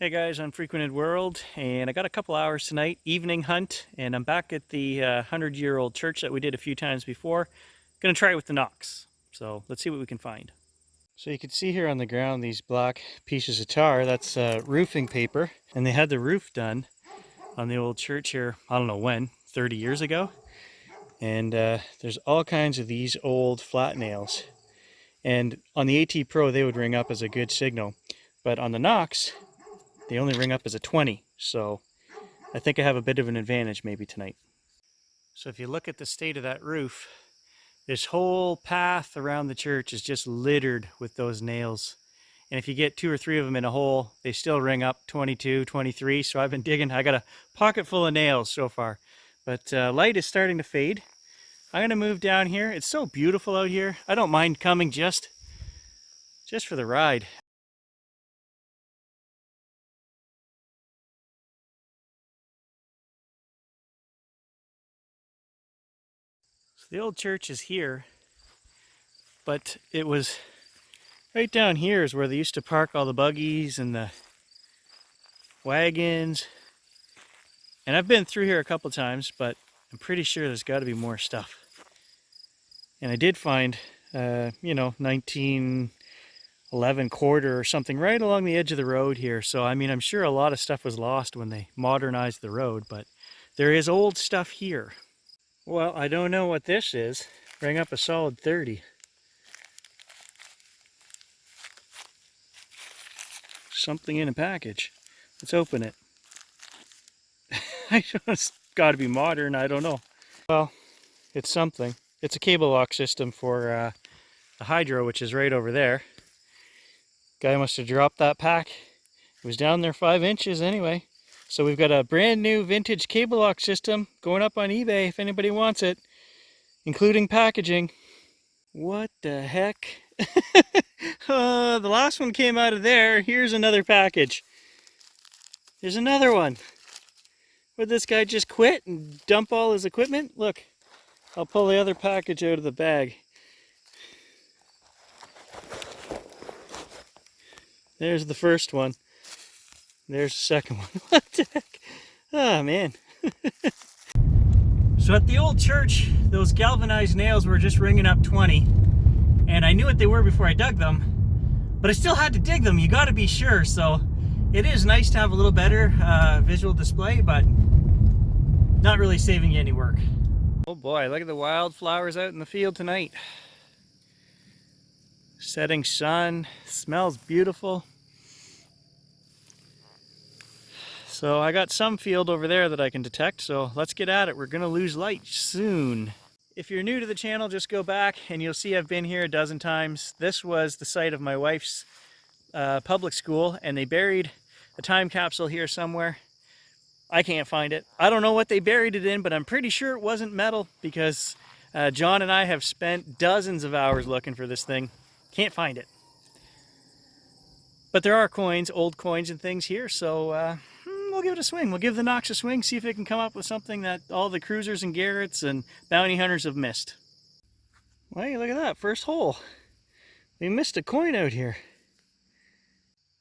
Hey guys, Unfrequented World, and I got a couple hours tonight, evening hunt, and I'm back at the 100-year-old church that we did a few times before. Gonna try it with the Knox, so let's see what we can find. So you can see here on the ground these black pieces of tar, that's roofing paper, and they had the roof done on the old church here, I don't know when, 30 years ago, and there's all kinds of these old flat nails, and on the AT Pro they would ring up as a good signal, but on the Knox they only ring up as a 20, so I think I have a bit of an advantage maybe tonight. So if you look at the state of that roof, this whole path around the church is just littered with those nails. And if you get 2 or 3 of them in a hole, they still ring up 22, 23. So I've been digging. I got a pocket full of nails so far. But light is starting to fade. I'm going to move down here. It's so beautiful out here. I don't mind coming just for the ride. So the old church is here, but it was right down here is where they used to park all the buggies and the wagons. And I've been through here a couple times, but I'm pretty sure there's got to be more stuff. And I did find, 1911 quarter or something right along the edge of the road here. So, I mean, I'm sure a lot of stuff was lost when they modernized the road, but there is old stuff here. Well, I don't know what this is. Rang up a solid 30. Something in a package. Let's open it. It's got to be modern, I don't know. Well, it's something. It's a cable lock system for the hydro, which is right over there. Guy must have dropped that pack. It was down there 5 inches anyway. So we've got a brand new vintage cable lock system going up on eBay if anybody wants it, including packaging. What the heck? The last one came out of there. Here's another package. There's another one. Would this guy just quit and dump all his equipment? Look, I'll pull the other package out of the bag. There's the first one. There's the second one. What the heck? Oh, man. So at the old church, those galvanized nails were just ringing up 20. And I knew what they were before I dug them. But I still had to dig them. You got to be sure. So it is nice to have a little better visual display, but not really saving you any work. Oh boy, look at the wildflowers out in the field tonight. Setting sun, smells beautiful. So I got some field over there that I can detect, so let's get at it. We're gonna lose light soon. If you're new to the channel, just go back and you'll see I've been here a dozen times. This was the site of my wife's public school, and they buried a time capsule here somewhere. I can't find it. I don't know what they buried it in, but I'm pretty sure it wasn't metal because John and I have spent dozens of hours looking for this thing. Can't find it. But there are coins, old coins and things here, so we'll give it a swing. We'll give the Knox a swing, see if it can come up with something that all the cruisers and Garretts and bounty hunters have missed. Well, hey, look at that, first hole. We missed a coin out here.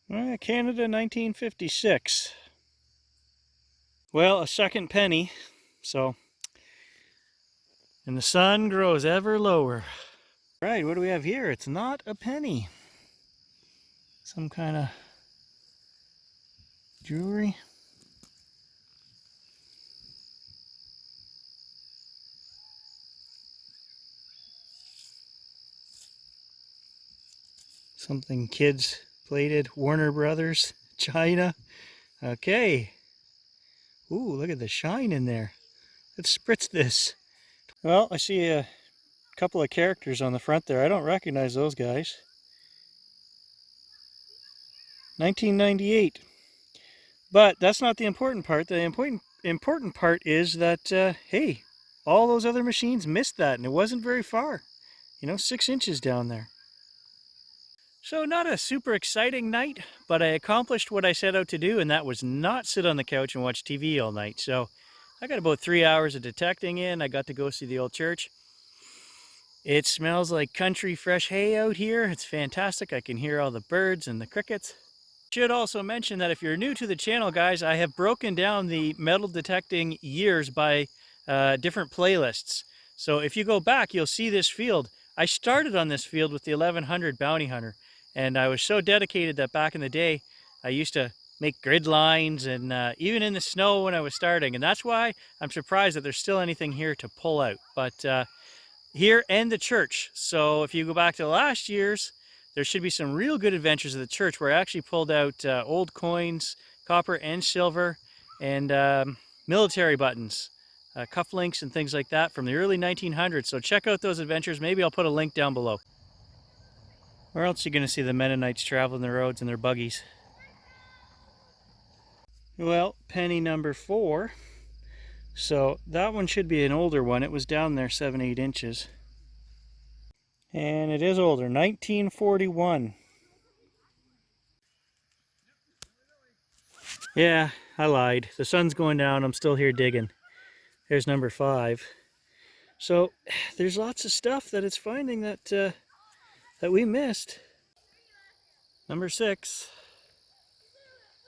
Canada 1956. Well, a second penny, so, and the sun grows ever lower. Right, what do we have here? It's not a penny. Some kind of jewelry. Something kids plated, Warner Brothers, China. Okay. Ooh, look at the shine in there. Let's spritz this. Well, I see a couple of characters on the front there. I don't recognize those guys. 1998. But that's not the important part. The important part is that, hey, all those other machines missed that, and it wasn't very far. 6 inches down there. So not a super exciting night, but I accomplished what I set out to do, and that was not sit on the couch and watch TV all night. So I got about 3 hours of detecting in. I got to go see the old church. It smells like country fresh hay out here. It's fantastic. I can hear all the birds and the crickets. Should also mention that if you're new to the channel, guys, I have broken down the metal detecting years by different playlists. So if you go back, you'll see this field. I started on this field with the 1100 Bounty Hunter, and I was so dedicated that back in the day, I used to make grid lines and even in the snow when I was starting. And that's why I'm surprised that there's still anything here to pull out. But here and the church. So if you go back to last year's, there should be some real good adventures of the church where I actually pulled out old coins, copper and silver, and military buttons, cufflinks and things like that from the early 1900s. So check out those adventures. Maybe I'll put a link down below. Where else are you going to see the Mennonites traveling the roads in their buggies? Well, penny number 4. So that one should be an older one. It was down there 7-8 inches. And it is older, 1941. Yeah, I lied. The sun's going down. I'm still here digging. There's number 5. So there's lots of stuff that it's finding that that we missed. Number 6.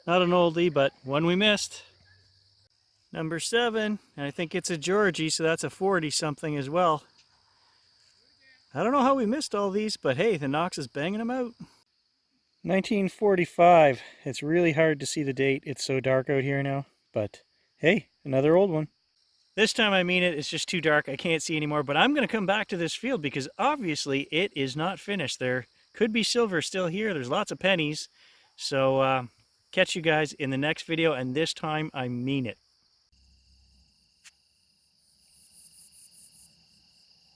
Not an oldie, but one we missed. Number 7. And I think it's a Georgie, so that's a 40 something as well. I don't know how we missed all these, but hey, the Knox is banging them out. 1945. It's really hard to see the date. It's so dark out here now. But hey, another old one. This time I mean it, it's just too dark. I can't see anymore, but I'm going to come back to this field because obviously it is not finished. There could be silver still here. There's lots of pennies. So catch you guys in the next video, and this time I mean it.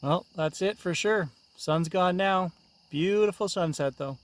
Well, that's it for sure. Sun's gone now. Beautiful sunset though.